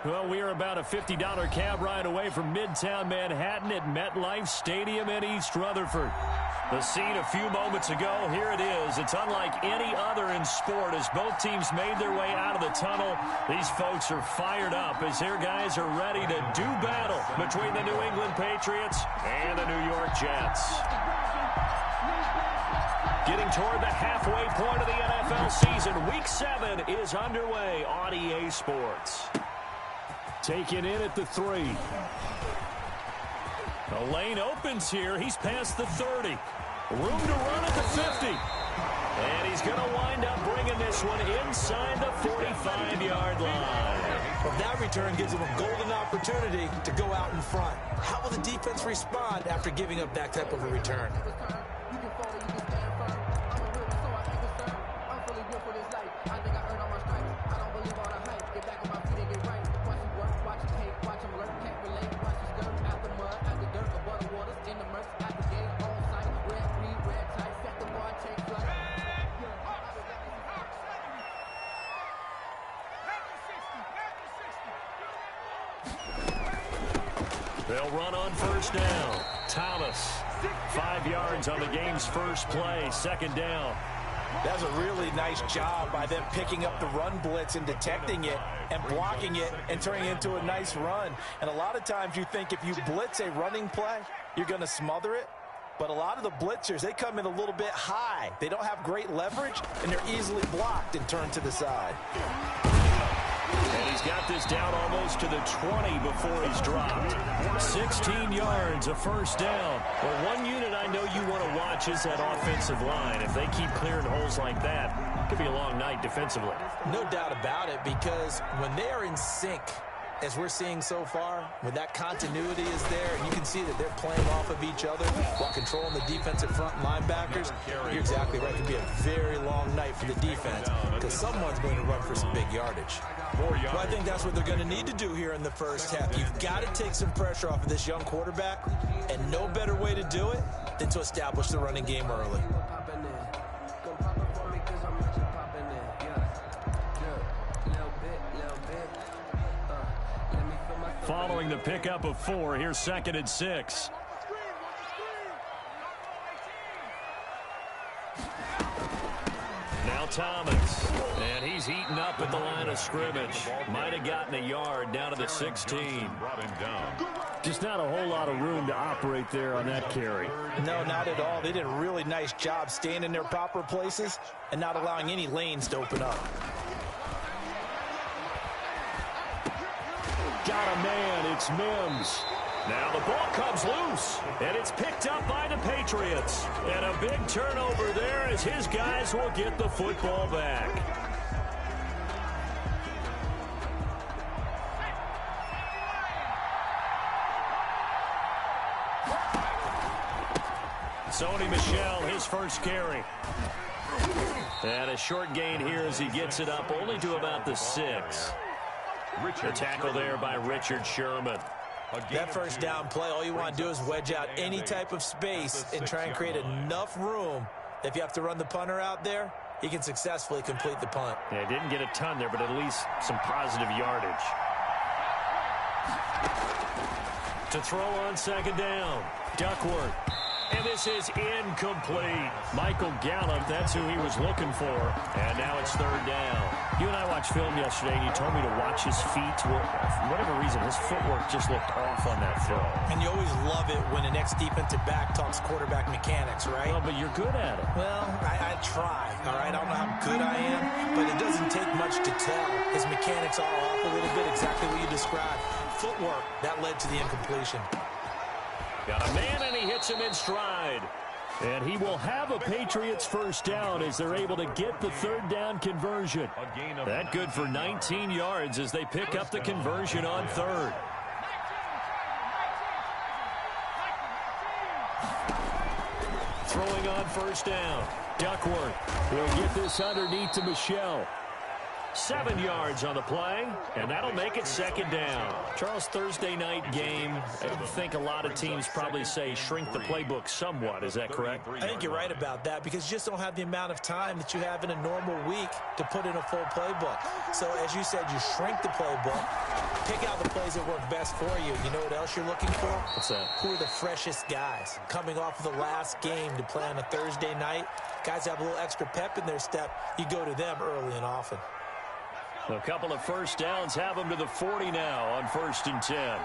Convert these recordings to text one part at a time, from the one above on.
Well, we are about a $50 cab ride away from Midtown Manhattan at MetLife Stadium in East Rutherford. The scene a few moments ago, here it is. It's unlike any other in sport as both teams made their way out of the tunnel. These folks are fired up as their guys are ready to do battle between the New England Patriots and the New York Jets. Getting toward the halfway point of the NFL season, Week 7 is underway on EA Sports. Taken in at the 3. The lane opens here. He's past the 30. Room to run at the 50. And he's going to wind up bringing this one inside the 45-yard line. Well, that return gives him a golden opportunity to go out in front. How will the defense respond after giving up that type of a return? They'll run on first down. Thomas, 5 yards on the game's first play, second down. That's a really nice job by them picking up the run blitz and detecting it and blocking it and turning it into a nice run. And a lot of times you think if you blitz a running play, you're going to smother it. But a lot of the blitzers, they come in a little bit high. They don't have great leverage, and they're easily blocked and turned to the side. And he's got this down almost to the 20 before he's dropped. 16 yards, a first down. Well, one unit I know you want to watch is that offensive line. If they keep clearing holes like that, it could be a long night defensively. No doubt about it, because when they are in sync, as we're seeing so far, when that continuity is there, and you can see that they're playing off of each other while controlling the defensive front linebackers, you're exactly right. It could be a very long night for the defense because someone's going to run for some big yardage. Well, I think that's what they're going to need to do here in the first half. You've got to take some pressure off of this young quarterback, and no better way to do it than to establish the running game early. Following the pickup of 4, here's 2nd and 6. Now Thomas, and he's eaten up at the line of scrimmage. Might have gotten a yard down to the 16. Just not a whole lot of room to operate there on that carry. No, not at all. They did a really nice job staying in their proper places and not allowing any lanes to open up. Got a man, it's Mims. Now the ball comes loose, and it's picked up by the Patriots. And a big turnover there as his guys will get the football back. Sony Michel, his first carry. And a short gain here as he gets it up only to about the 6. The tackle there by Richard Sherman. That first down play, all you want to do is wedge out any type of space and try and create enough room. If you have to run the punter out there, he can successfully complete the punt. Yeah, didn't get a ton there, but at least some positive yardage. To throw on second down, Duckworth. And this is incomplete. Michael Gallup, that's who he was looking for. And now it's third down. You and I watched film yesterday, and you told me to watch his feet. For whatever reason, his footwork just looked off on that throw. And you always love it when an ex-defensive back talks quarterback mechanics, right? Well, but you're good at it. Well, I try, all right? I don't know how good I am, but it doesn't take much to tell. His mechanics are off a little bit, exactly what you described. Footwork, that led to the incompletion. Got a man, and he hits him in stride. And he will have a Patriots first down as they're able to get the third down conversion. That good for 19 yards as they pick up the conversion on third. Throwing on first down. Duckworth will get this underneath to Michel. 7 yards on the play, and that'll make it second down. Charles, Thursday night game, I think a lot of teams probably say shrink the playbook somewhat. Is that correct? I think you're right about that because you just don't have the amount of time that you have in a normal week to put in a full playbook. So, as you said, you shrink the playbook, pick out the plays that work best for you. You know what else you're looking for? What's that? Who are the freshest guys coming off of the last game to play on a Thursday night? Guys have a little extra pep in their step. You go to them early and often. A couple of first downs have them to the 40 now on 1st and 10.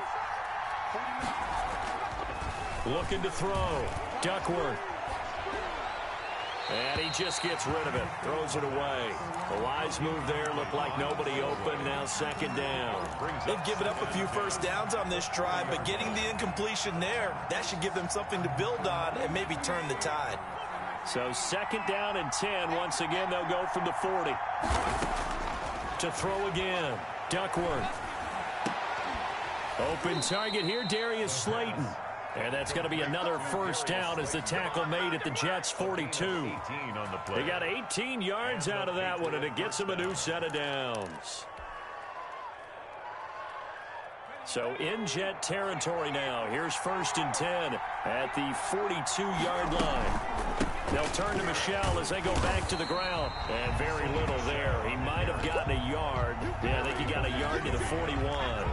Looking to throw. Duckworth. And he just gets rid of it. Throws it away. A wise move there. Looked like nobody open. Now second down. They've given up a few first downs on this drive, but getting the incompletion there, that should give them something to build on and maybe turn the tide. So second down and 10. Once again, they'll go from the 40. To throw again. Duckworth. Open target here, Darius Slayton. And that's going to be another first down as the tackle made at the Jets' 42. They got 18 yards out of that one, and it gets them a new set of downs. So in Jet territory now. Here's 1st and 10 at the 42-yard line. They'll turn to Msfl as they go back to the ground. And very little there. He might have gotten a yard. Yeah, I think he got a yard to the 41.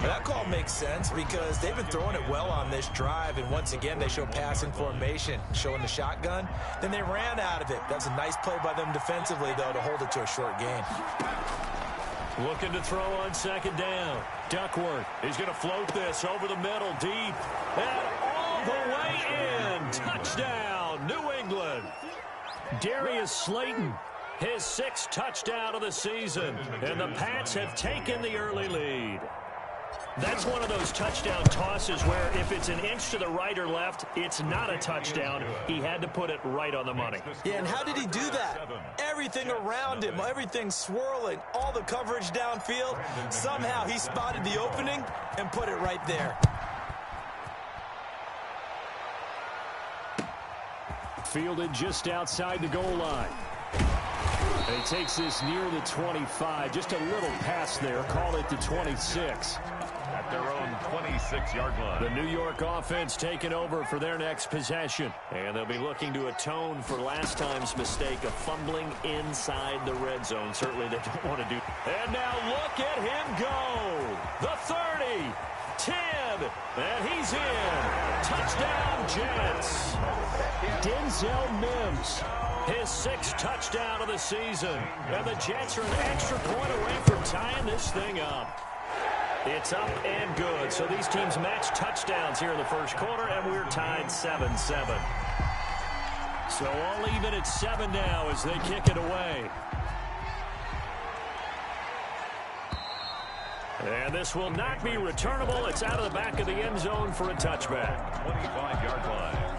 That call makes sense because they've been throwing it well on this drive, and once again they show passing formation, showing the shotgun. Then they ran out of it. That's a nice play by them defensively, though, to hold it to a short gain. Looking to throw on second down. Duckworth. He's going to float this over the middle, deep. And all the way in. Touchdown, New England. Darius Slayton, his 6th touchdown of the season. And the Pats have taken the early lead. That's one of those touchdown tosses where if it's an inch to the right or left, it's not a touchdown. He had to put it right on the money. Yeah, and how did he do that? Everything around him, everything swirling, all the coverage downfield. Somehow he spotted the opening and put it right there. Fielded just outside the goal line. And he takes this near the 25. Just a little pass there. Call it the 26. At their own 26-yard line. The New York offense taking over for their next possession. And they'll be looking to atone for last time's mistake of fumbling inside the red zone. Certainly they don't want to do. And now look at him go. The 30, 10, and he's in. Touchdown, Jets. Denzel Mims. His 6th touchdown of the season. And the Jets are an extra point away from tying this thing up. It's up and good. So these teams match touchdowns here in the first quarter, and we're tied 7-7. So all even at 7 now as they kick it away. And this will not be returnable. It's out of the back of the end zone for a touchback. 25-yard line.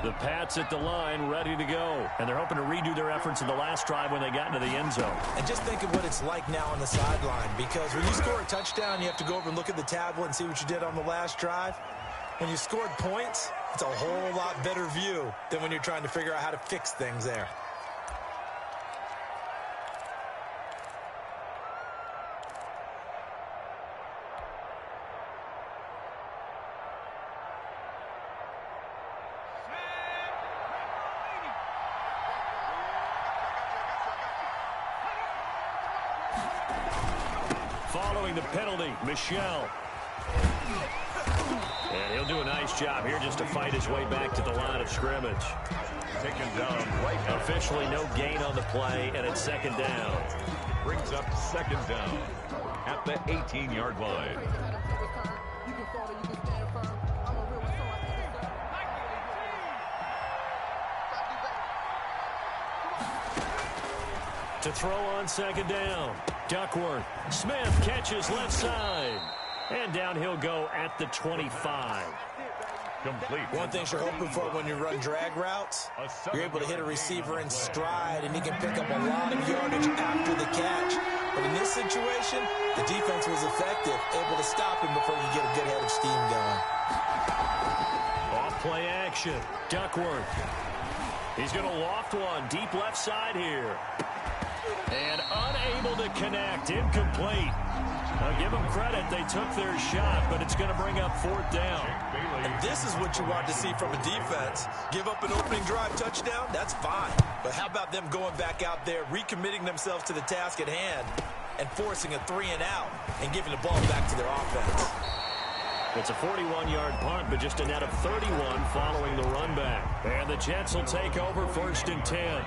The Pats at the line, ready to go. And they're hoping to redo their efforts in the last drive when they got into the end zone. And just think of what it's like now on the sideline, because when you score a touchdown, you have to go over and look at the tablet and see what you did on the last drive. When you scored points, it's a whole lot better view than when you're trying to figure out how to fix things there. Following the penalty, Msfl. And he'll do a nice job here just to fight his way back to the line of scrimmage. Taken down right. Officially no gain on the play, and it's second down. Brings up second down at the 18-yard line. To throw on second down. Duckworth. Smith catches left side. And down he'll go at the 25. Complete. One thing you're hoping for when you run drag routes, you're able to hit a receiver in stride, and he can pick up a lot of yardage after the catch. But in this situation, the defense was effective, able to stop him before you get a good head of steam going. Off play action. Duckworth. He's going to loft one deep left side here. And unable to connect. Incomplete. Now give them credit. They took their shot, but it's going to bring up 4th down. And this is what you want to see from a defense. Give up an opening drive touchdown, that's fine. But how about them going back out there, recommitting themselves to the task at hand, and forcing a 3-and-out and giving the ball back to their offense. It's a 41-yard punt, but just a net of 31 following the run back. And the Jets will take over 1st and 10.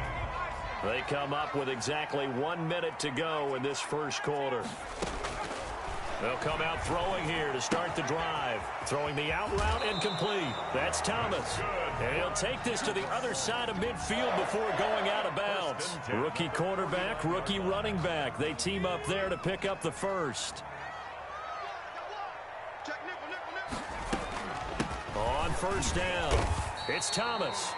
They come up with exactly 1 minute to go in this first quarter. They'll come out throwing here to start the drive. Throwing the out route incomplete. That's Thomas. And he'll take this to the other side of midfield before going out of bounds. Rookie quarterback, rookie running back. They team up there to pick up the first. On 1st down, it's Thomas.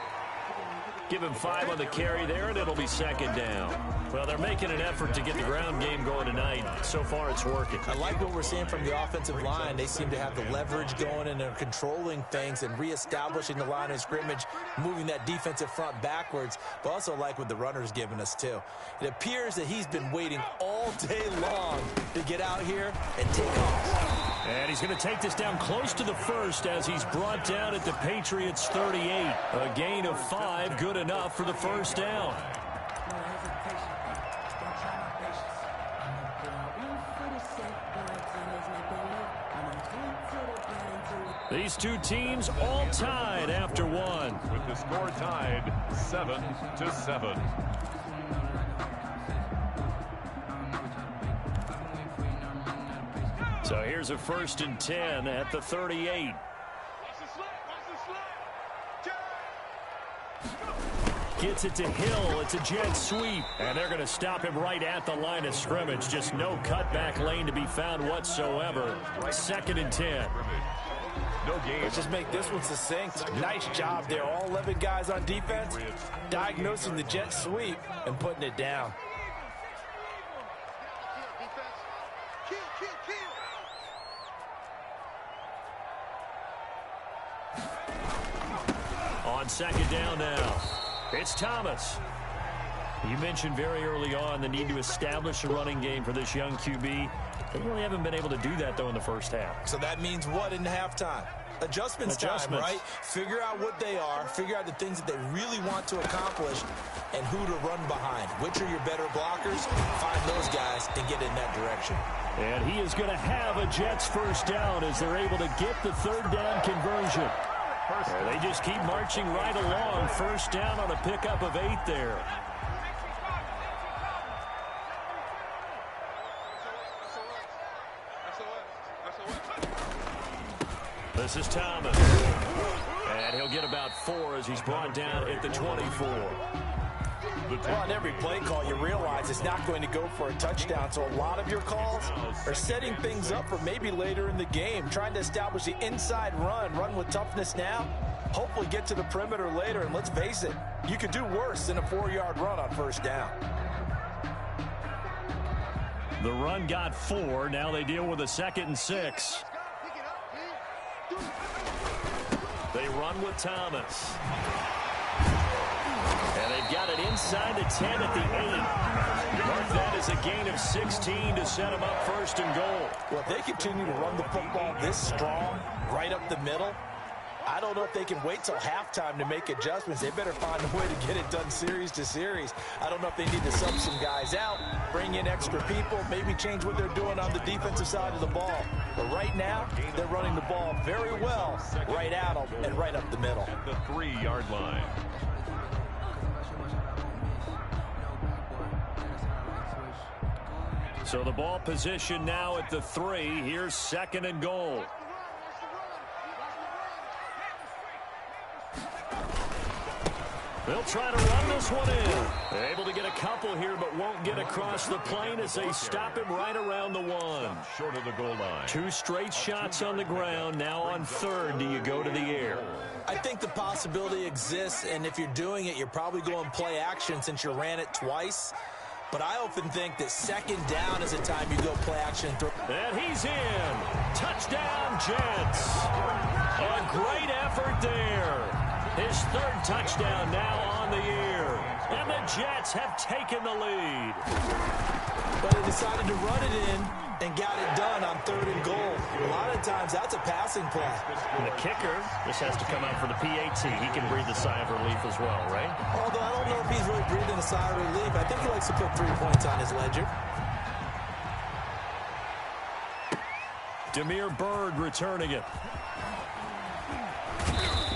Give him 5 on the carry there, and it'll be 2nd down. Well, they're making an effort to get the ground game going tonight. So far, it's working. I like what we're seeing from the offensive line. They seem to have the leverage going, and they're controlling things and reestablishing the line of scrimmage, moving that defensive front backwards. But also like what the runner's giving us, too. It appears that he's been waiting all day long to get out here and take off. And he's going to take this down close to the first as he's brought down at the Patriots' 38. A gain of 5, good enough for the 1st down. These two teams all tied after one. With the score tied 7-7. So here's a 1st and 10 at the 38. Gets it to Hill. It's a jet sweep. And they're going to stop him right at the line of scrimmage. Just no cutback lane to be found whatsoever. 2nd and 10. No game. Let's just make this one succinct. Nice job there. All 11 guys on defense diagnosing the jet sweep and putting it down. On 2nd down now, it's Thomas. You mentioned very early on the need to establish a running game for this young QB. They really haven't been able to do that, though, in the first half. So that means what in halftime? Adjustments time, right? Figure out what they are, figure out the things that they really want to accomplish, and who to run behind. Which are your better blockers? Find those guys and get in that direction. And he is going to have a Jets 1st down as they're able to get the 3rd down conversion. They just keep marching right along. 1st down on a pickup of 8 there. This is Thomas. And he'll get about 4 as he's brought down at the 24. Well, on every play call, you realize it's not going to go for a touchdown. So a lot of your calls are setting things up for maybe later in the game, trying to establish the inside run with toughness now, hopefully get to the perimeter later. And let's face it, you could do worse than a 4-yard run on 1st down. The run got 4. Now they deal with a 2nd and 6. They run with Thomas. And they've got it inside the 10 at the 8. Mark that as a gain of 16 to set them up 1st and goal. Well, if they continue to run the football this strong, right up the middle, I don't know if they can wait till halftime to make adjustments. They better find a way to get it done series to series. I don't know if they need to sub some guys out, bring in extra people, maybe change what they're doing on the defensive side of the ball. But right now, they're running the ball very well right at them and right up the middle. At the 3-yard line. So the ball position now at the 3. Here's 2nd and goal. They'll try to run this one in. They're able to get a couple here, but won't get across the plane as they stop him right around the 1. Short of the goal line. 2 straight shots on the ground. Now on 3rd, do you go to the air? I think the possibility exists, and if you're doing it, you're probably going play action since you ran it twice. But I often think that 2nd down is a time you go play action. And he's in. Touchdown, Jets. A great effort there. His third touchdown now on the year. And the Jets have taken the lead. But they decided to run it in and got it done on 3rd and goal. A lot of times that's a passing play. And the kicker just has to come out for the PAT. He can breathe a sigh of relief as well, right? Although I don't know if he's really breathing a sigh of relief. I think he likes to put 3 points on his ledger. Demir Bird returning it.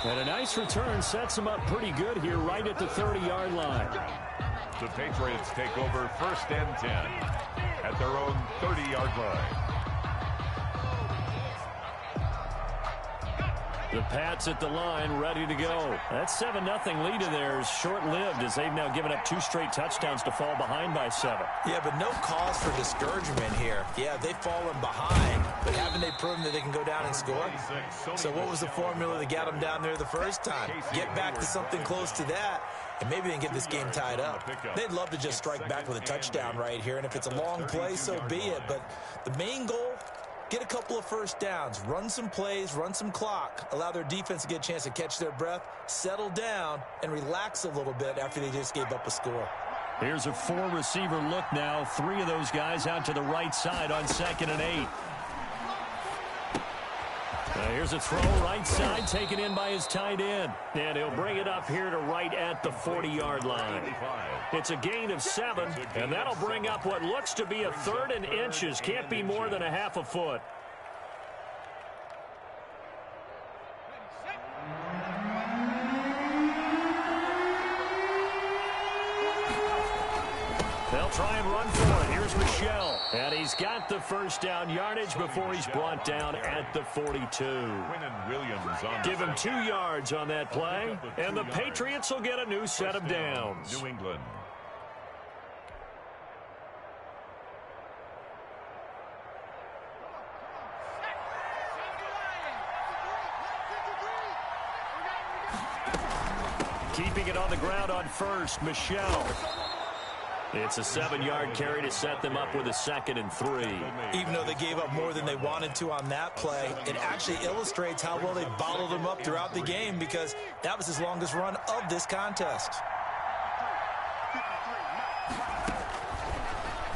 And a nice return sets him up pretty good here right at the 30-yard line. The Patriots take over 1st and 10 at their own 30-yard line. The Pats at the line, ready to go. That 7-0 lead of theirs short-lived as they've now given up 2 straight touchdowns to fall behind by 7. Yeah, but no cause for discouragement here. Yeah, they've fallen behind, but haven't they proven that they can go down and score? So what was the formula that got them down there the first time? Get back to something close to that, and maybe they can get this game tied up. They'd love to just strike back with a touchdown right here, and if it's a long play, so be it. But the main goal, get a couple of first downs, run some plays, run some clock, allow their defense to get a chance to catch their breath, settle down, and relax a little bit after they just gave up a score. Here's a 4-receiver look now. 3 of those guys out to the right side on 2nd and 8. Here's a throw right side taken in by his tight end. And he'll bring it up here to right at the 40-yard line. It's a gain of 7, and that'll bring up what looks to be a 3rd and inches. Can't be more than a half a foot. They'll try and run for it. Here's Michel. And he's got the first down yardage before he's brought down at the 42. Give him 2 yards on that play, and the Patriots will get a new set of downs. New England. Keeping it on the ground on first, Michel. It's a 7-yard carry to set them up with a 2nd and 3. Even though they gave up more than they wanted to on that play, it actually illustrates how well they bottled them up throughout the game because that was his longest run of this contest.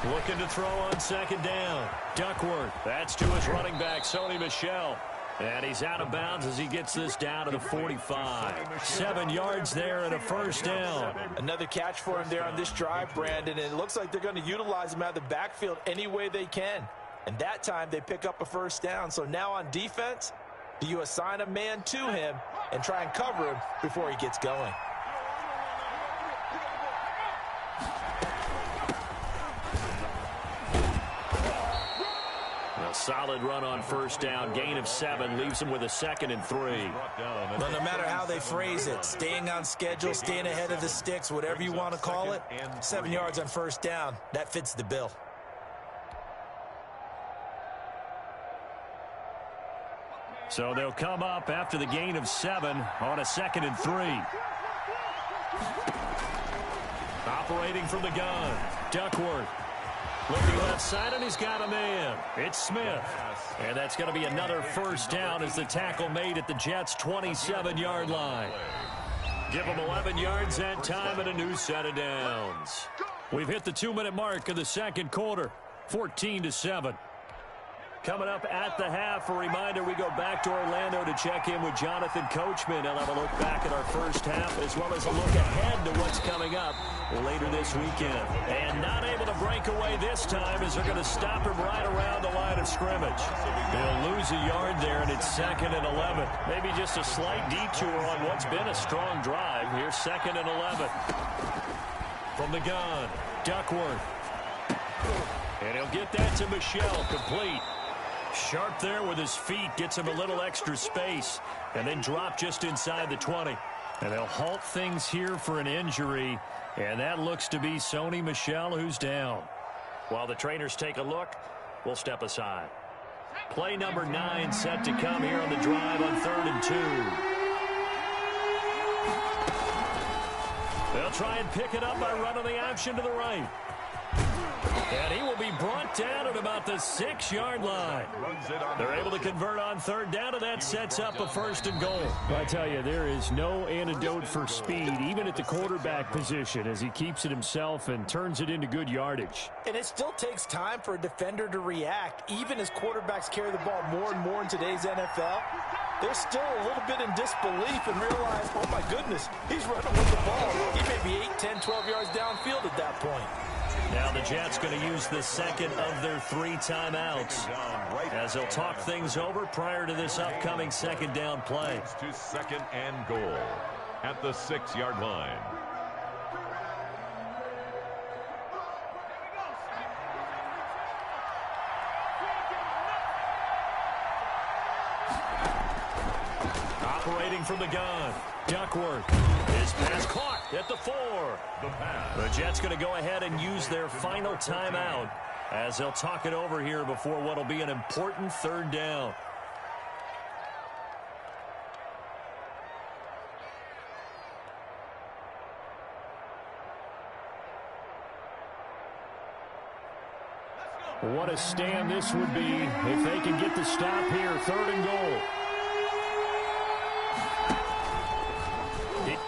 Looking to throw on 2nd down. Duckworth. That's to his running back, Sony Michel. And he's out of bounds as he gets this down to the 45. 7 yards there and a first down. Another catch for him there on this drive, Brandon, and it looks like they're going to utilize him out of the backfield any way they can. And that time they pick up a first down. So now on defense, do you assign a man to him and try and cover him before he gets going? A solid run on first down. Gain of 7 leaves him with a 2nd and 3. Well, no matter how they phrase it, staying on schedule, staying ahead of the sticks, whatever you want to call it, 7 yards on first down, that fits the bill. So they'll come up after the gain of 7 on a 2nd and 3. Operating from the gun, Duckworth. Looking left side, and he's got a man. It's Smith. And that's going to be another first down as the tackle made at the Jets' 27-yard line. Give them 11 yards that time and a new set of downs. We've hit the 2-minute mark of the second quarter, 14-7. Coming up at the half, a reminder, we go back to Orlando to check in with Jonathan Coachman. He'll have a look back at our first half as well as a look ahead to what's coming up later this weekend. And not able to break away this time as they're going to stop him right around the line of scrimmage. They'll lose a yard there, and it's 2nd and 11. Maybe just a slight detour on what's been a strong drive. Here's 2nd and 11. From the gun, Duckworth. And he'll get that to Michel, complete. Sharp there with his feet, gets him a little extra space, and then drop just inside the 20. And they'll halt things here for an injury, and that looks to be Sony Michel who's down. While the trainers take a look, we'll step aside. Play number 9 set to come here on the drive on 3rd and 2. They'll try and pick it up by running the option to the right. And he will be brought down at about the 6-yard line. They're able to convert on third down, and that sets up a 1st and goal. I tell you, there is no antidote for speed, even at the quarterback position, as he keeps it himself and turns it into good yardage. And it still takes time for a defender to react. Even as quarterbacks carry the ball more and more in today's NFL, they're still a little bit in disbelief and realize, oh my goodness, he's running with the ball. He may be 8, 10, 12 yards downfield at that point. Now the Jets going to use the second of their 3 timeouts as they'll talk things over prior to this upcoming 2nd down play. To 2nd and goal at the 6-yard line. Operating from the gun, Duckworth. His pass caught at the 4. The Jets going to go ahead and use their final timeout as they'll talk it over here before what will be an important 3rd down. What a stand this would be if they can get the stop here. 3rd and goal.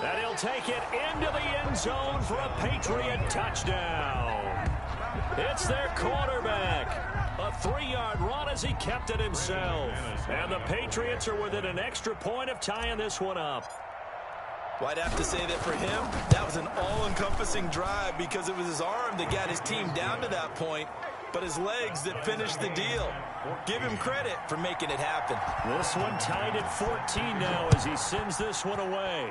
And he'll take it into the end zone for a Patriot touchdown. It's their quarterback. A 3-yard run as he kept it himself. And the Patriots are within an extra point of tying this one up. Well, I'd have to say that for him, that was an all-encompassing drive because it was his arm that got his team down to that point, but his legs that finished the deal. Give him credit for making it happen. This one tied at 14 now as he sends this one away.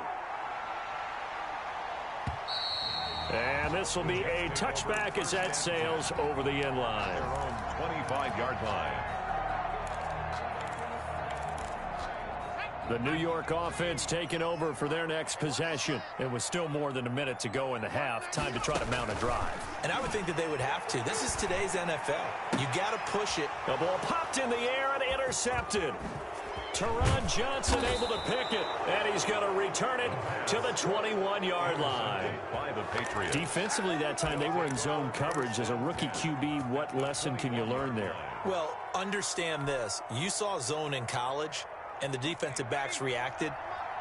And this will be a touchback as that sails over the end line. 25-yard line. The New York offense taking over for their next possession. It was still more than a minute to go in the half. Time to try to mount a drive. And I would think that they would have to. This is today's NFL. You got to push it. The ball popped in the air and intercepted. Teron Johnson able to pick it, and he's going to return it to the 21-yard line. By the Patriots. Defensively that time, they were in zone coverage. As a rookie QB, what lesson can you learn there? Well, understand this. You saw zone in college, and the defensive backs reacted,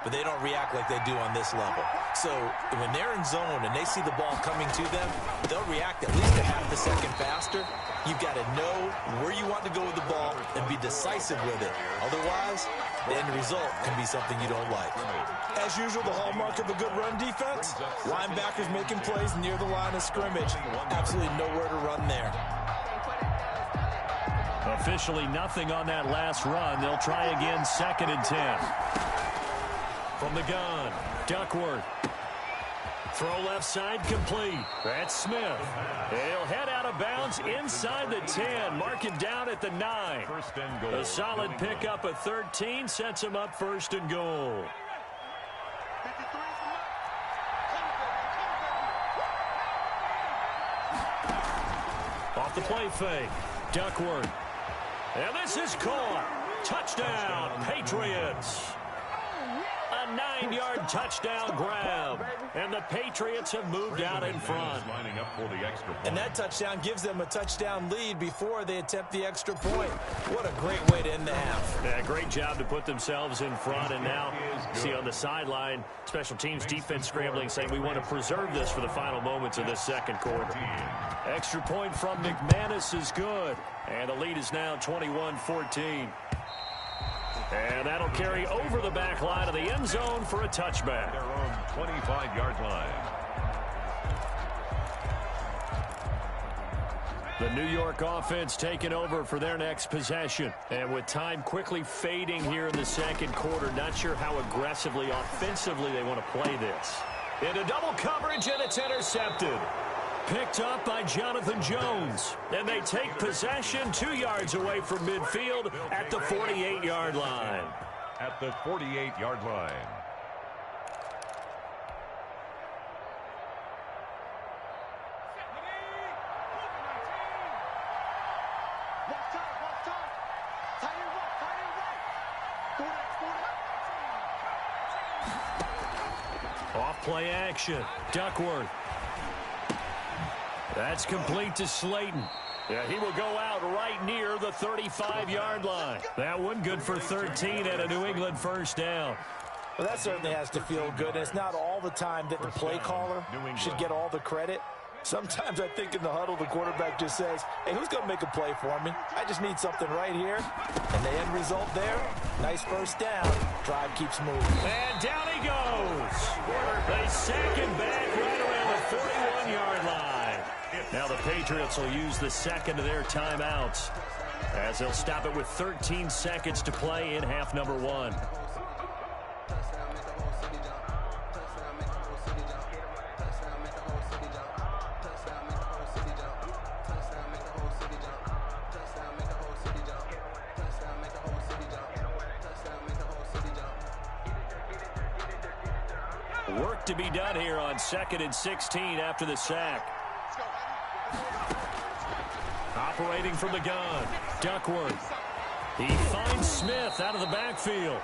but they don't react like they do on this level. So when they're in zone and they see the ball coming to them, they'll react at least a half a second faster. You've got to know where you want to go with the ball and be decisive with it. Otherwise, the end result can be something you don't like. As usual, the hallmark of a good run defense, linebackers making plays near the line of scrimmage. Absolutely nowhere to run there. Officially nothing on that last run. They'll try again 2nd and 10. From the gun, Duckworth. Throw left side complete. That's Smith. He'll head out of bounds inside the 10. Mark him down at the 9. 1st and goal. A solid pickup at 13 sets him up 1st and goal. Off the play fake. Duckworth. And this is caught. Touchdown, Patriots. A 9-yard touchdown grab. And the Patriots have moved out in front. Lining up for the extra point. And that touchdown gives them a touchdown lead before they attempt the extra point. What a great way to end the half. Yeah, great job to put themselves in front. And now, see on the sideline, special teams defense scrambling, saying we want to preserve this for the final moments of this 2nd quarter. Extra point from McManus is good. And the lead is now 21-14. And that'll carry over the back line of the end zone for a touchback. Their own 25-yard line. The New York offense taking over for their next possession. And with time quickly fading here in the 2nd quarter, not sure how aggressively, offensively they want to play this. Into double coverage, and it's intercepted. Picked up by Jonathan Jones. And they take possession 2 yards away from midfield at the 48-yard line. At the 48-yard line. Off play action. Duckworth. That's complete to Slayton. Yeah, he will go out right near the 35-yard line. That one good for 13 and a New England first down. Well, that certainly has to feel good. And it's not all the time that the play caller should get all the credit. Sometimes I think in the huddle, the quarterback just says, hey, who's going to make a play for me? I just need something right here. And the end result there, nice first down. Drive keeps moving. And down he goes. They sack him back right around the 41-yard line. Now the Patriots will use the second of their timeouts as they'll stop it with 13 seconds to play in half number 1. Work to be done here on 2nd and 16 after the sack. Operating from the gun, Duckworth. He finds Smith out of the backfield.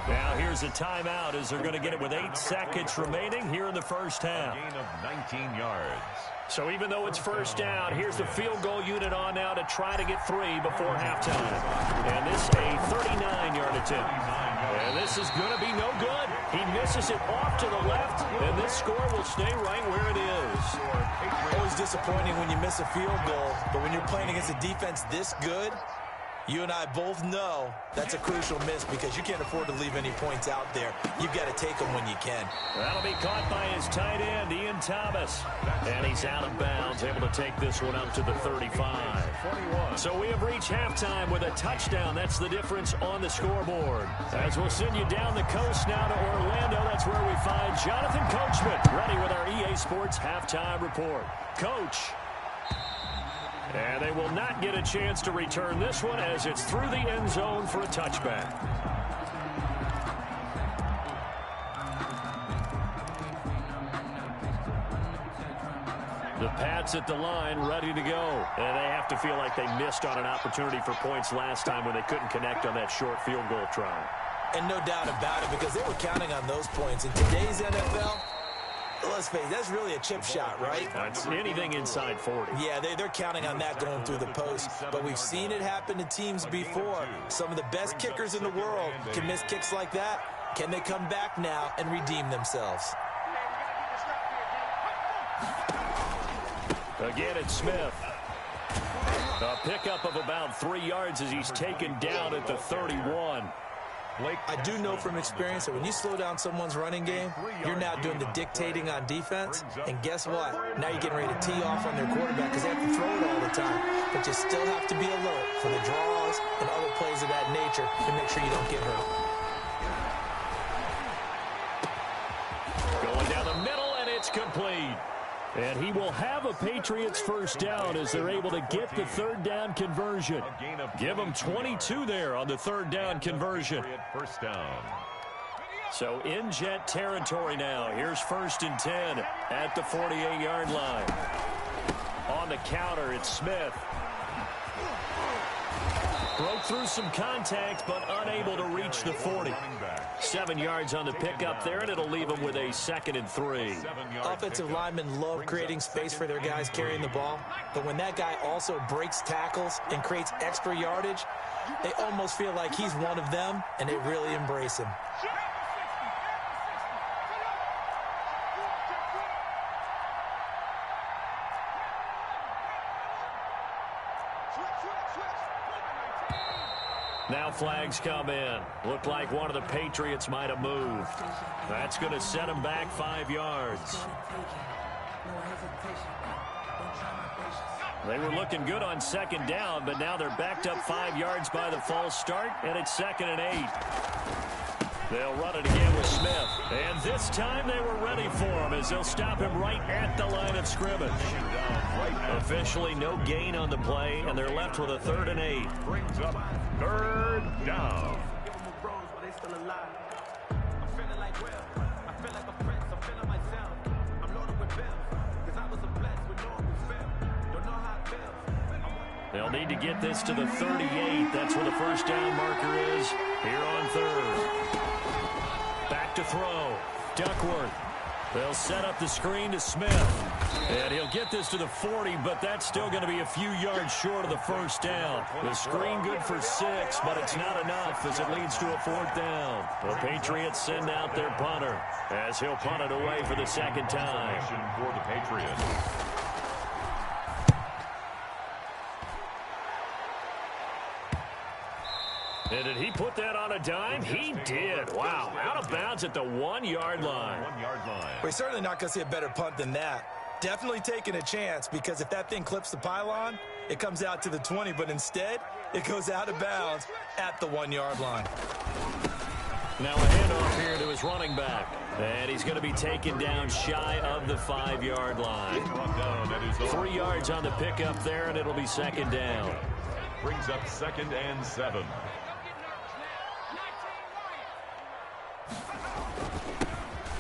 Now here's a timeout as they're going to get it with 8 seconds remaining here in the first half. A gain of 19 yards. So even though it's first down, here's the field goal unit on now to try to get 3 before halftime. And this a 39-yard attempt. And this is going to be no good. He misses it off to the left, and this score will stay right where it is. Always disappointing when you miss a field goal, but when you're playing against a defense this good, you and I both know that's a crucial miss because you can't afford to leave any points out there. You've got to take them when you can. That'll be caught by his tight end, Ian Thomas. And he's out of bounds, able to take this one up to the 35. So we have reached halftime with a touchdown. That's the difference on the scoreboard. As we'll send you down the coast now to Orlando, that's where we find Jonathan Coachman, ready with our EA Sports halftime report. Coach. And they will not get a chance to return this one as it's through the end zone for a touchback. The Pats at the line ready to go. And they have to feel like they missed on an opportunity for points last time when they couldn't connect on that short field goal try. And no doubt about it because they were counting on those points. In today's NFL, let's face it, that's really a chip shot, right? That's anything inside 40. Yeah, they're counting on that going through the post. But we've seen it happen to teams before. Some of the best kickers in the world can miss kicks like that. Can they come back now and redeem themselves? Again, it's Smith. A pickup of about 3 yards as he's taken down at the 31. I do know from experience that when you slow down someone's running game, you're now doing the dictating on defense. And guess what? Now you're getting ready to tee off on their quarterback because they have to throw it all the time. But you still have to be alert for the draws and other plays of that nature to make sure you don't get hurt. Going down the middle, and it's complete. And he will have a Patriots first down as they're able to get the third down conversion. Give them 22 there on the third down conversion. First down. So in Jet territory now. Here's 1st and 10 at the 48-yard line. On the counter, it's Smith. Broke through some contact, but unable to reach the 40. 7 yards on the pickup there, and it'll leave them with a 2nd and 3. Offensive linemen love creating space for their guys carrying the ball, but when that guy also breaks tackles and creates extra yardage, they almost feel like he's one of them, and they really embrace him. Now flags come in. Looked like one of the Patriots might have moved. That's going to set them back 5 yards. They were looking good on 2nd down, but now they're backed up 5 yards by the false start, and it's 2nd and 8. They'll run it again with Smith. And this time they were ready for him as they'll stop him right at the line of scrimmage. Officially no gain on the play, and they're left with a 3rd and 8. Brings up 3rd down. They'll need to get this to the 38. That's where the first down marker is here on 3rd. Back to throw. Duckworth. They'll set up the screen to Smith. And he'll get this to the 40, but that's still going to be a few yards short of the first down. The screen good for 6, but it's not enough as it leads to a 4th down. The Patriots send out their punter as he'll punt it away for the second time. For the Patriots. And did he put that on a dime? He did. Wow. Out of bounds at the 1-yard line. 1-yard line. We're certainly not going to see a better punt than that. Definitely taking a chance, because if that thing clips the pylon, it comes out to the 20, but instead it goes out of bounds at the 1-yard line. Now a handoff here to his running back. And he's going to be taken down shy of the 5-yard line. 3 yards on the pickup there, and it'll be second down. Brings up 2nd and 7.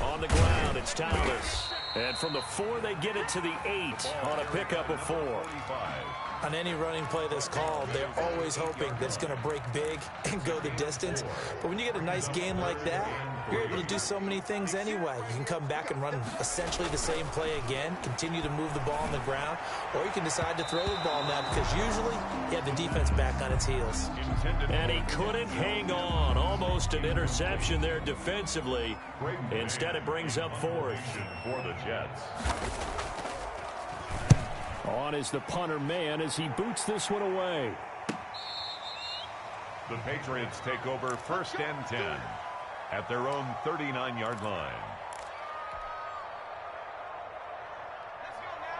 On the ground, it's Thomas. And from the 4, they get it to the 8 on a pickup of 4. On any running play that's called, they're always hoping that it's going to break big and go the distance. But when you get a nice gain like that, you're able to do so many things anyway. You can come back and run essentially the same play again, continue to move the ball on the ground, or you can decide to throw the ball now, because usually you have the defense back on its heels. And he couldn't hang on. Almost an interception there defensively. Instead, it brings up 4th. For the Jets. On is the punter man as he boots this one away. The Patriots take over 1st and 10 at their own 39-yard line.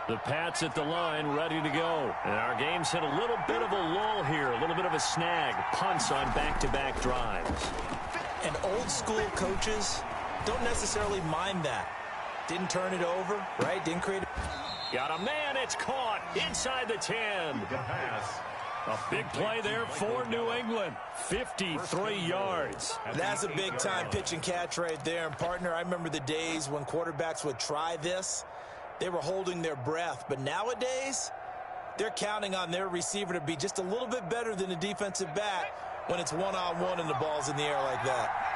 The Pats at the line, ready to go. And our game's hit a little bit of a lull here, a little bit of a snag. Punts on back-to-back drives. And old-school coaches don't necessarily mind that. Didn't turn it over, right? Didn't create it. Got a man, it's caught inside the 10. The pass. A big play there for New England. 53 yards. That's a big-time pitch and catch right there. And, partner, I remember the days when quarterbacks would try this. They were holding their breath. But nowadays, they're counting on their receiver to be just a little bit better than the defensive back when it's one-on-one and the ball's in the air like that.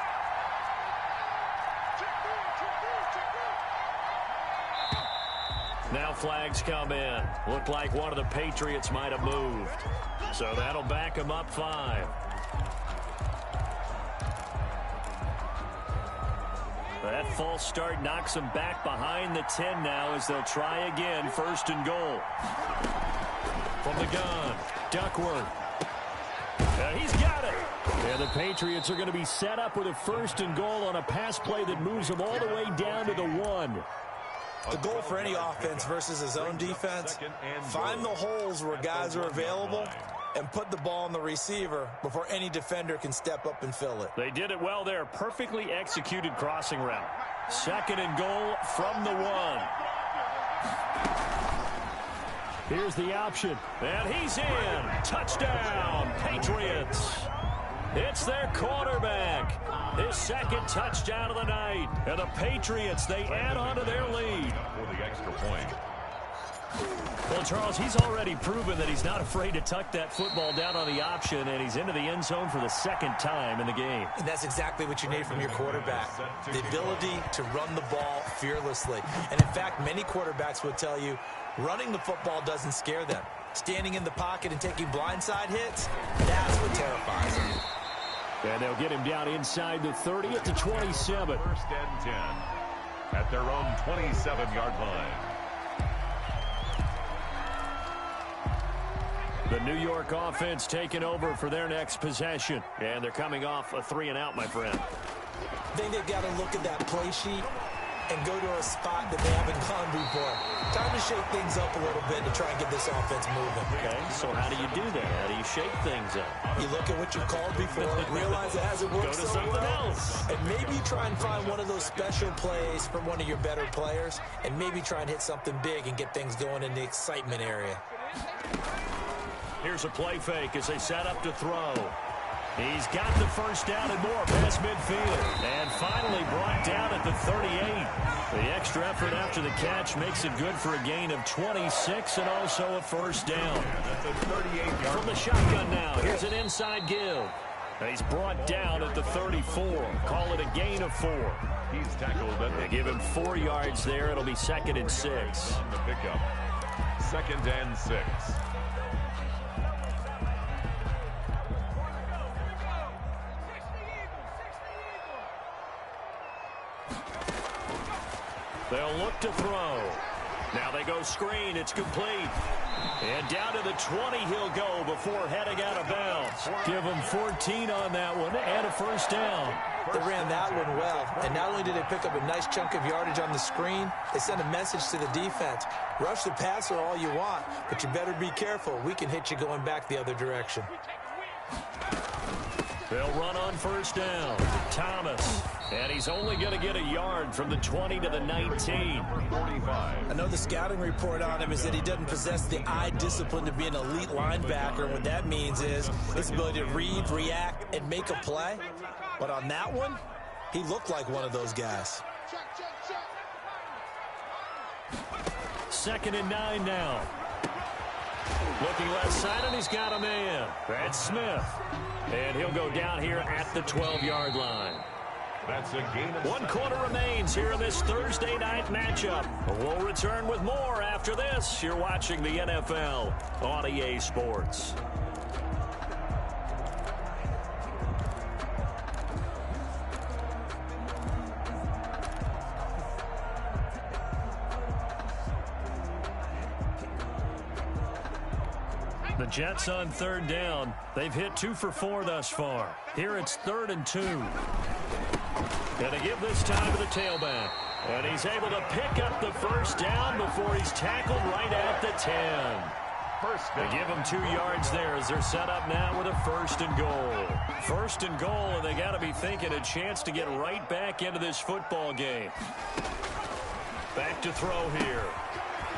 Now flags come in. Looked like one of the Patriots might have moved. So that'll back them up 5. That false start knocks them back behind the 10 now as they'll try again. 1st and goal. From the gun, Duckworth. He's got it. And the Patriots are going to be set up with a 1st and goal on a pass play that moves them all the way down to the 1. The goal for any offense versus his own defense, find the holes where guys are available and put the ball on the receiver before any defender can step up and fill it. They did it well there. Perfectly executed crossing route. 2nd and goal from the 1. Here's the option. And he's in. Touchdown, Patriots. It's their quarterback. His 2nd touchdown of the night. And the Patriots, they add on to their lead. For the extra point. Well, Charles, he's already proven that he's not afraid to tuck that football down on the option, and he's into the end zone for the 2nd time in the game. And that's exactly what you need from your quarterback. The ability to run the ball fearlessly. And in fact, many quarterbacks will tell you running the football doesn't scare them. Standing in the pocket and taking blindside hits, that's what terrifies them. And they'll get him down inside the 30 at the 27. 1st and 10 at their own 27-yard line. The New York offense taking over for their next possession. And they're coming off a 3-and-out, my friend. I think they've got to look at that play sheet and go to a spot that they haven't gone before. Time to shake things up a little bit to try and get this offense moving. Okay, so how do you do that? How do you shake things up? You look at what you called before, realize it hasn't worked Go to so something well, else. and maybe try and find one of those special plays from one of your better players, and maybe try and hit something big and get things going in the excitement area. Here's a play fake as they set up to throw. He's got the 1st down and more past midfield. And finally brought down at the 38. The extra effort after the catch makes it good for a gain of 26 and also a 1st down. That's a 38-yard. From the shotgun now, here's an inside give. He's brought down at the 34. Call it a gain of 4. He's tackled at They give him 4 yards there. It'll be 2nd and 6. On the pickup. 2nd and 6. They'll look to throw. Now they go screen. It's complete. And down to the 20 he'll go before heading out of bounds. Give him 14 on that one and a first down. They ran that one well, and not only did they pick up a nice chunk of yardage on the screen, they sent a message to the defense. Rush the passer all you want, but you better be careful. We can hit you going back the other direction. They'll run on first down. Thomas. And he's only going to get a yard from the 20 to the 19. 45. I know the scouting report on him is that he doesn't possess the eye discipline to be an elite linebacker. And what that means is his ability to read, react, and make a play. But on that one, he looked like one of those guys. 2nd and 9 now. Looking left side, and he's got a man. That's Smith. And he'll go down here at the 12-yard line. That's a gain of 1 quarter remains here in this Thursday night matchup. We'll return with more after this. You're watching the NFL on EA Sports. The Jets on 3rd down. They've hit 2 for 4 thus far. Here it's 3rd and 2. And they give this time to the tailback. And he's able to pick up the first down before he's tackled right at the 10. First They down. give him 2 yards there as they're set up now with a 1st and goal. 1st and goal, and they got to be thinking a chance to get right back into this football game. Back to throw here.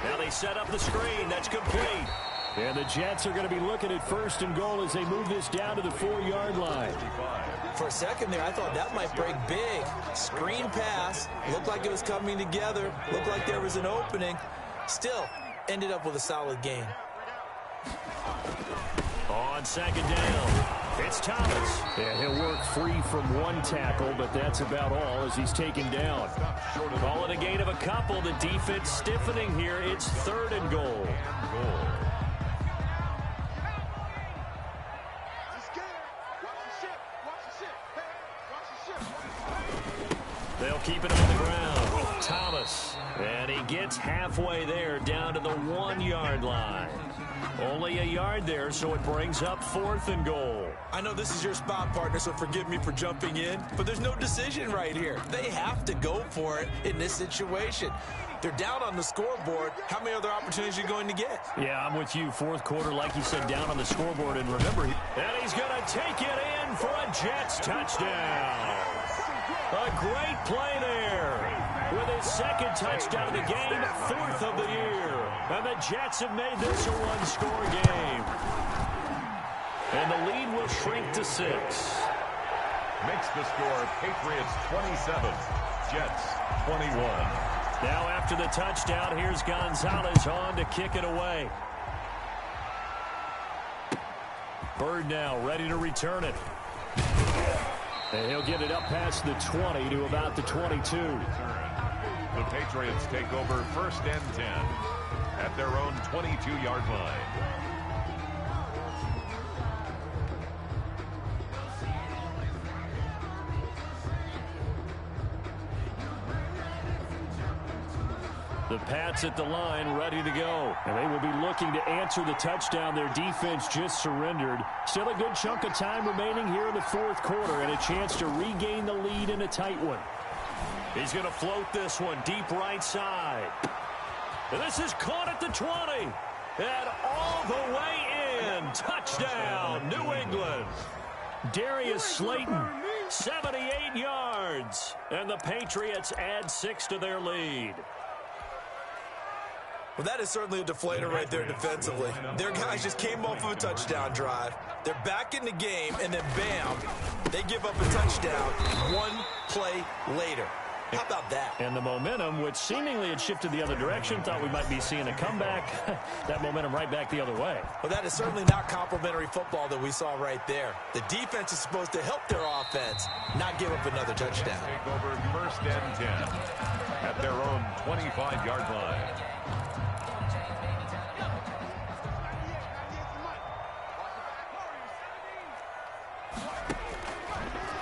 Now they set up the screen. That's complete. And the Jets are going to be looking at 1st and goal as they move this down to the 4-yard line. For a second there, I thought that might break big. Screen pass. Looked like it was coming together. Looked like there was an opening. Still, ended up with a solid gain. On 2nd down, it's Thomas. And he'll work free from 1 tackle, but that's about all as he's taken down. Call it a gain of a couple. The defense stiffening here. It's 3rd and goal. They'll keep it on the ground. Thomas. And he gets halfway there down to the 1-yard line. Only a yard there, so it brings up 4th and goal. I know this is your spot, partner, so forgive me for jumping in, but there's no decision right here. They have to go for it in this situation. They're down on the scoreboard. How many other opportunities are you going to get? Yeah, I'm with you. 4th quarter, like you said, down on the scoreboard. And remember, and he's going to take it in for a Jets touchdown. A great play there. With his 2nd touchdown of the game, 4th of the year. And the Jets have made this a 1-score game. And the lead will shrink to 6. Makes the score Patriots 27, Jets 21. Now after the touchdown, here's Gonzalez on to kick it away. Bird now ready to return it. And he'll get it up past the 20 to about the 22. The Patriots take over 1st and 10 at their own 22-yard line. The Pats at the line ready to go. And they will be looking to answer the touchdown their defense just surrendered. Still a good chunk of time remaining here in the 4th quarter and a chance to regain the lead in a tight one. He's going to float this one deep right side. And this is caught at the 20. And all the way in. Touchdown, New England. Darius Slayton, 78 yards. And the Patriots add 6 to their lead. Well, that is certainly a deflator right there defensively. Their guys just came off of a touchdown drive. They're back in the game, and then bam, they give up a touchdown 1 play later. How about that? And the momentum, which seemingly had shifted the other direction, thought we might be seeing a comeback. That momentum right back the other way. Well, that is certainly not complimentary football that we saw right there. The defense is supposed to help their offense, not give up another touchdown. Take over 1st and 10 at their own 25-yard line.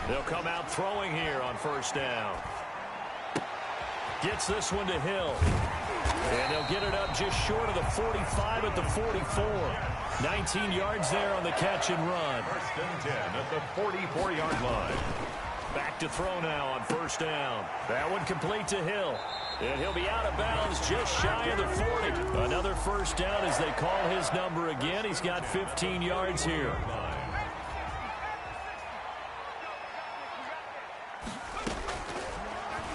They'll come out throwing here on 1st down. Gets this one to Hill. And they'll get it up just short of the 45 at the 44. 19 yards there on the catch and run. 1st and 10 at the 44-yard line. Back to throw now on 1st down. That one complete to Hill. And he'll be out of bounds just shy of the 40. Another 1st down as they call his number again. He's got 15 yards here.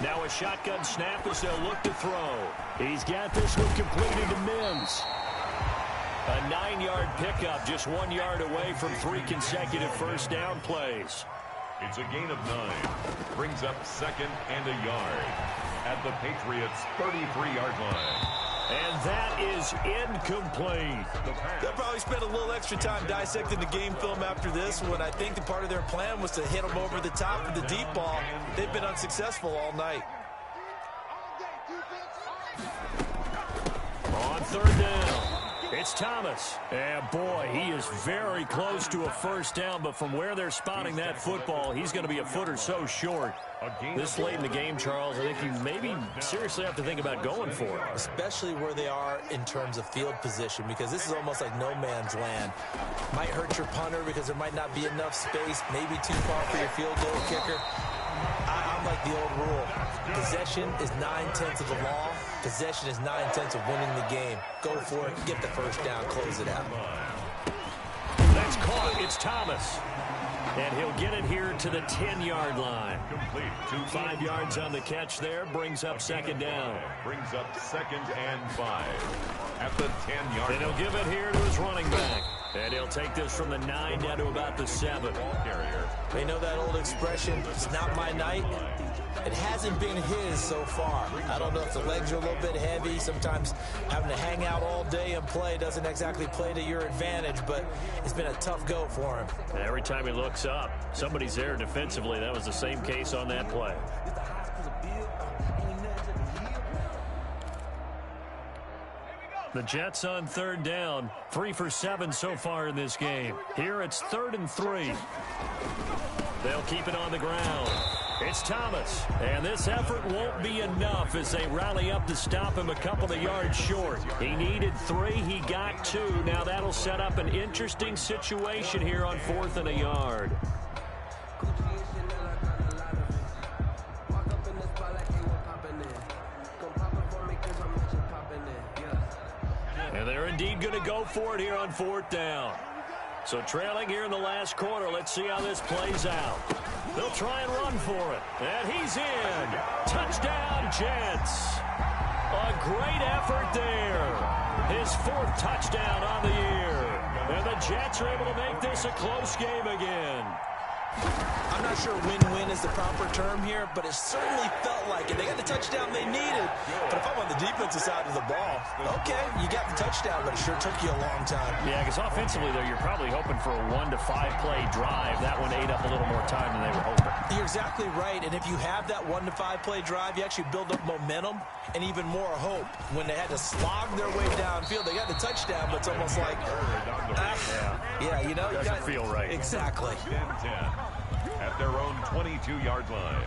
Now a shotgun snap as they'll look to throw. He's got this one completed to Mims. A 9-yard pickup, just 1 yard away from 3 consecutive 1st down plays. It's a gain of 9. Brings up 2nd and a yard at the Patriots' 33-yard line. And that is incomplete. They'll probably spend a little extra time dissecting the game film after this one. I think the part of their plan was to hit them over the top with the deep ball. They've been unsuccessful all night. On 3rd down, it's Thomas. And boy, he is very close to a 1st down, but from where they're spotting that football, he's going to be a foot or so short. This late in the game, Charles, I think you maybe seriously have to think about going for it. Especially where they are in terms of field position, because this is almost like no man's land. Might hurt your punter because there might not be enough space, maybe too far for your field goal kicker. I'm like the old rule. Possession is 9/10 of the law. Possession is 9/10 of winning the game. Go for it, get the 1st down, close it out. That's caught. It's Thomas. And he'll get it here to the 10-yard line. Complete. 5 yards on the catch there. Brings up 2nd down. Brings up 2nd and 5 at the 10-yard line. And he'll give it here to his running back. And he'll take this from the 9 down to about the 7. Carrier. They know that old expression, it's not my night. It hasn't been his so far. I don't know if the legs are a little bit heavy. Sometimes having to hang out all day and play doesn't exactly play to your advantage, but it's been a tough go for him. And every time he looks up, somebody's there defensively. That was the same case on that play. The Jets on 3rd down, 3 for 7 so far in this game. Here it's 3rd and 3. They'll keep it on the ground. It's Thomas, and this effort won't be enough as they rally up to stop him a couple of yards short. He needed 3, he got 2. Now that'll set up an interesting situation here on 4th and a yard. And they're indeed going to go for it here on 4th down. So trailing here in the last quarter, let's see how this plays out. They'll try and run for it. And he's in. Touchdown, Jets. A great effort there. His 4th touchdown on the year. And the Jets are able to make this a close game again. I'm not sure win-win is the proper term here, but it certainly felt like it. They got the touchdown they needed. But if I'm on the defensive side of the ball, okay, you got the touchdown, but it sure took you a long time. Yeah, because offensively, though, you're probably hoping for a 1 to 5 play drive. That one ate up a little more time than they were hoping. You're exactly right, and if you have that 1 to 5 play drive, you actually build up momentum and even more hope. When they had to slog their way downfield, they got the touchdown, but it's almost like, yeah, you know, doesn't feel right. Exactly. 10-10 at their own 22-yard line.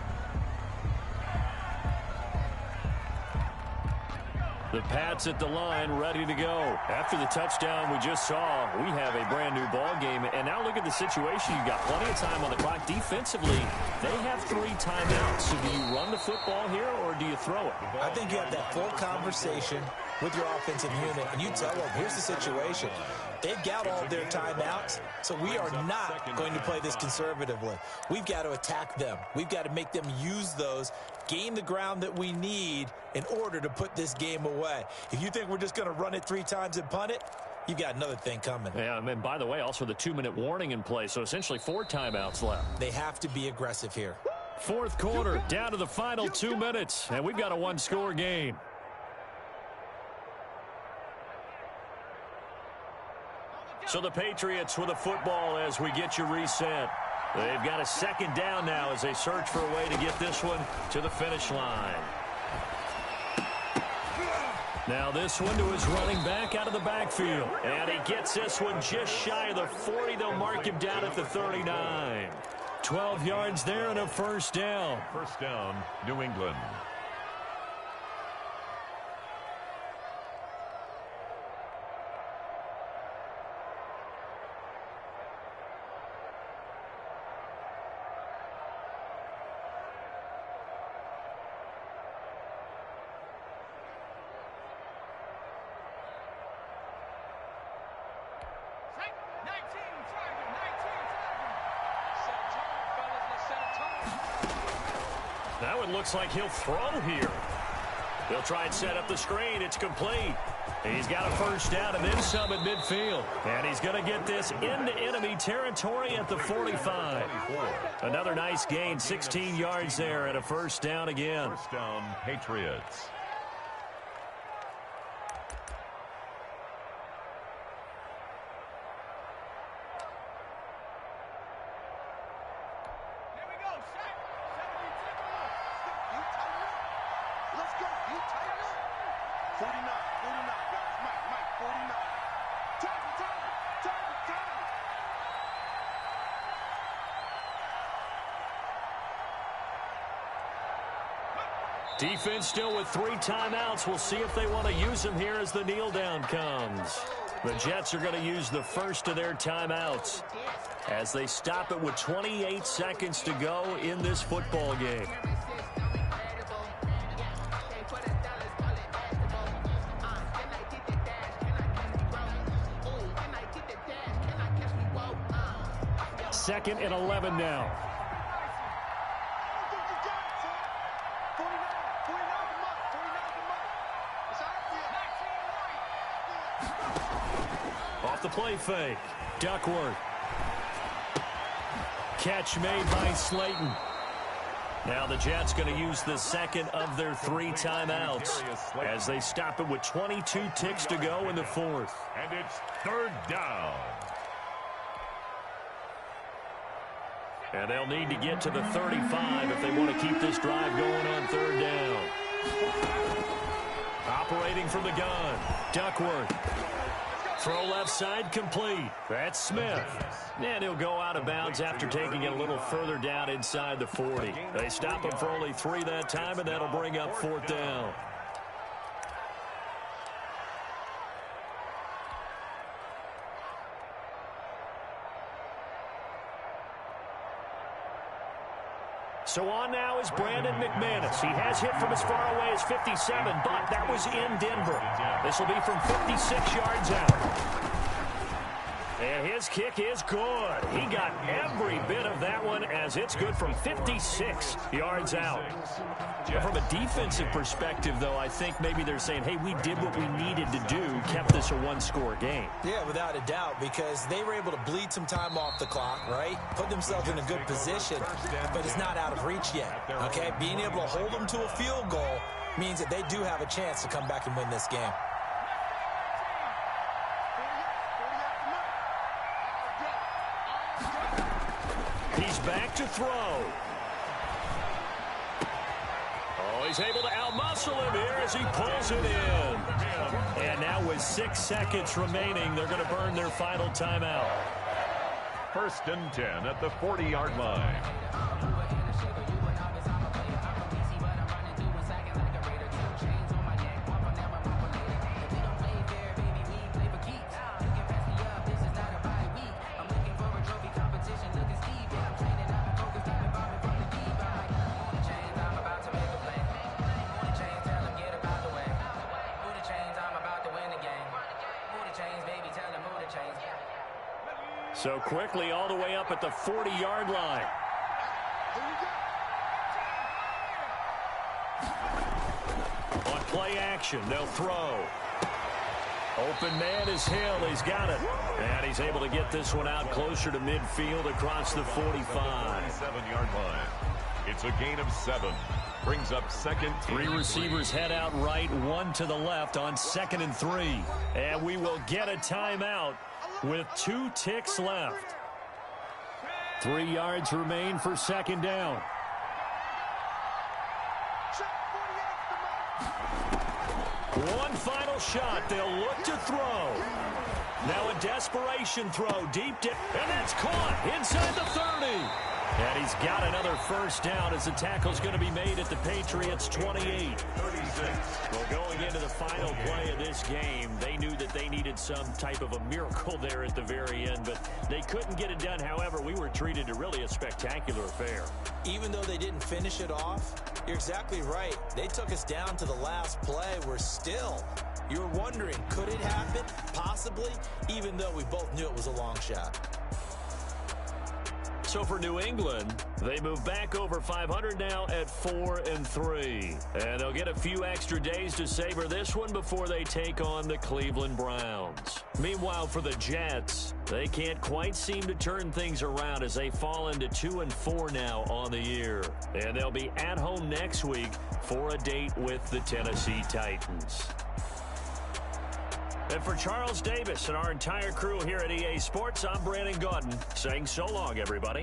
The Pats at the line, ready to go. After the touchdown we just saw, we have a brand new ball game. And now look at the situation. You've got plenty of time on the clock. Defensively, they have 3 timeouts. So do you run the football here or do you throw it? I think you have that full conversation with your offensive unit, and you tell them, here's the situation. They've got all their timeouts, so we are not going to play this conservatively. We've got to attack them. We've got to make them use those, gain the ground that we need in order to put this game away. If you think we're just going to run it 3 times and punt it, you've got another thing coming. Yeah, and by the way, also the 2-minute warning in play, so essentially 4 timeouts left. They have to be aggressive here. Fourth quarter, down to the final 2 minutes, and we've got a one-score game. So the Patriots with a football as we get you reset. They've got a second down now as they search for a way to get this one to the finish line. Now this one to his running back out of the backfield. And he gets this one just shy of the 40. They'll mark him down at the 39. 12 yards there and a first down. First down, New England. Now it looks like he'll throw here. They'll try and set up the screen. It's complete. He's got a first down and then some at midfield. And he's going to get this into enemy territory at the 45. Another nice gain, 16 yards there and a first down again. First down, Patriots. Defense still with 3 timeouts. We'll see if they want to use them here as the kneel down comes. The Jets are going to use the first of their timeouts as they stop it with 28 seconds to go in this football game. Second and 11 now. Off the play fake. Duckworth. Catch made by Slayton. Now the Jets going to use the second of their 3 timeouts as they stop it with 22 ticks to go in the fourth. And it's third down. And they'll need to get to the 35 if they want to keep this drive going on third down. Operating from the gun. Duckworth. Throw left side complete. That's Smith. And he'll go out of bounds after taking it a little further down inside the 40. They stop him for only 3 that time, and that'll bring up fourth down. So on now is Brandon McManus. He has hit from as far away as 57, but that was in Denver. This will be from 56 yards out. And his kick is good. He got every bit of that one as it's good from 56 yards out. From a defensive perspective, though, I think maybe they're saying, hey, we did what we needed to do, kept this a one-score game. Yeah, without a doubt, because they were able to bleed some time off the clock, right? Put themselves in a good position, but it's not out of reach yet, okay? Being able to hold them to a field goal means that they do have a chance to come back and win this game. He's back to throw. Oh, he's able to outmuscle him here as he pulls it in. And now with 6 seconds remaining, they're going to burn their final timeout. First and 10 at the 40-yard line. So quickly all the way up at the 40-yard line. On play action, they'll throw. Open man is Hill. He's got it. And he's able to get this one out closer to midfield across the 45. 7-yard line. It's a gain of 7. Brings up second. 3 receivers head out right, 1 to the left on 2nd and 3. And we will get a timeout with 2 ticks left. 3 yards remain for 2nd down. One final shot. They'll look to throw. Now a desperation throw deep, and that's caught inside the 30. And he's got another first down as the tackle's going to be made at the Patriots' 28. 36. Well, going into the final play of this game, they knew that they needed some type of a miracle there at the very end, but they couldn't get it done. However, we were treated to really a spectacular affair. Even though they didn't finish it off, you're exactly right. They took us down to the last play. You're wondering, could it happen? Possibly, even though we both knew it was a long shot. So for New England, they move back over 500 now at 4-3. And they'll get a few extra days to savor this one before they take on the Cleveland Browns. Meanwhile, for the Jets, they can't quite seem to turn things around as they fall into 2-4 now on the year. And they'll be at home next week for a date with the Tennessee Titans. And for Charles Davis and our entire crew here at EA Sports, I'm Brandon Gaudin saying so long, everybody.